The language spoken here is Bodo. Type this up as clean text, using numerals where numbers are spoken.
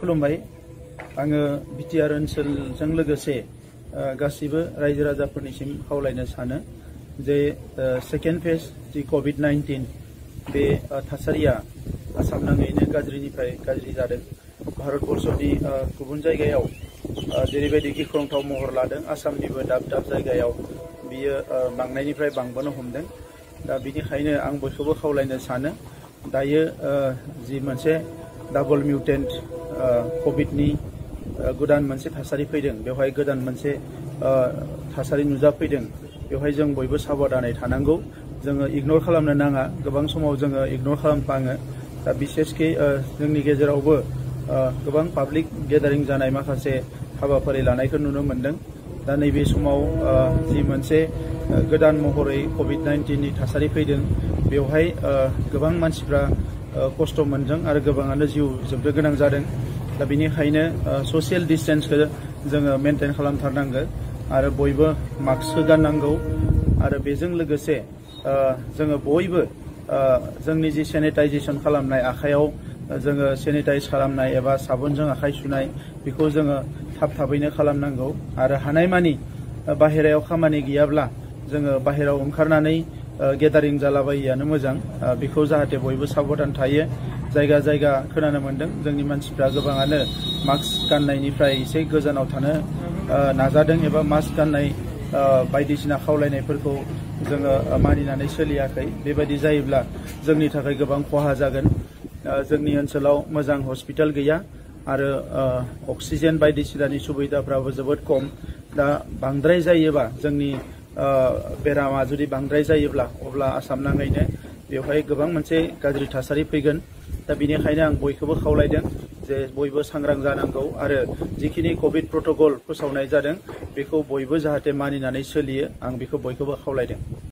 खुलुमबाय आङो बिटिआर ओनसोलजों लोगोसे गासिबो रायजो राजाफोरनिसिम खावलायनो सानो जे सेकेन्ड फेज जि कोविड-19 बे थासारिया आसाम नाङैनो गाज्रिनिफ्राय गाज्रि जादों। भारतबर्षनि गुबुन जायगायाव जेरैबायदि गिख्रंथाव महर लादों आसामनिबो दाब दाब जायगायाव बियो बांनायनिफ्राय बांबोनो हमदों। दा बिनिखायनो आं बयखौबो खावलायनो सानो दायो जि मोनसे डाबल मिउटेन्ट कोविडनि गोदान मोनसे थासारि फैदों बेवहाय गोदान मोनसे थासारि नुजाफैदों बेवहाय जों बयबो साबधानै थानांगौ। जोङो इगनर खालामनो नाङा, गोबां समाव जोङो इगनर खालामफ्लाङो। दा बिसेसकै जोंनि गेजेरावबो गोबां पाब्लिक गेदारिं जानाय माखासे हाबाफारि लानायखौ नुनो मोन्दों। दा नैबे समाव जि मोनसे गोदान महरै कोविड-19 नि थासारि फैदों बेवहाय गोबां मानसिफ्रा खस्थ' मोनदों आरो गोबाङानो जिउ जोबनो गोनां जादों। दा बेनिखायनो ससियेल डिस्टेन्सखौ जोङो मेनटेन खालामथारनांगौ आरो बयबो मास्क गाननांगौ आरो बेजों लोगोसे जोङो बयबो जोंनि जि सेनिटाइजेसन खालामनाय आखायाव जोङो सेनिटाइज खालामनाय एबा साबुनजों आखाइ सुनाय बेखौ जोङो थाबैनो खालामनांगौ आरो हानायमानि बाहेरायाव खामानि गैयाब्ला जोङो बाहेरायाव ओंखारनानै गेदारिं जालाबायियानो मोजां। बेखौ जाहाथे बयबो साबधान थायो। जायगा जायगा खोनानो मोन्दों जोंनि मानसिफ्रा गोबाङानो मास्क गाननायनिफ्राय एसे गोजानाव थानो नाजादों एबा मास्क गाननाय बायदिसिना खावलायनायफोरखौ जोङो मानिनानै सोलियाखै। बेबायदि जायोब्ला जोंनि थाखाय गोबां खहा जागोन। जोंनि ओनसोलाव मोजां हस्पिटाल गैया आरो अक्सिजेन बायदिसिनानि सुबिदाफ्राबो जोबोद खम। दा बांद्राय जायोबा जोंनि बेरामा जुदि बांद्राय जायोब्ला अब्ला आसाम नाङैनो बेवहाय गोबां मोनसे गाज्रि थासारि फैगोन। दा बेनिखायनो आं बयखौबो खावलायदों जे बयबो सांग्रां जानांगौ आरो जिखिनि कोविड प्रट'कल फोसावनाय जादों बेखौ बयबो जाहाथे मानिनानै सोलियो आं बेखौ बयखौबो खावलायदों।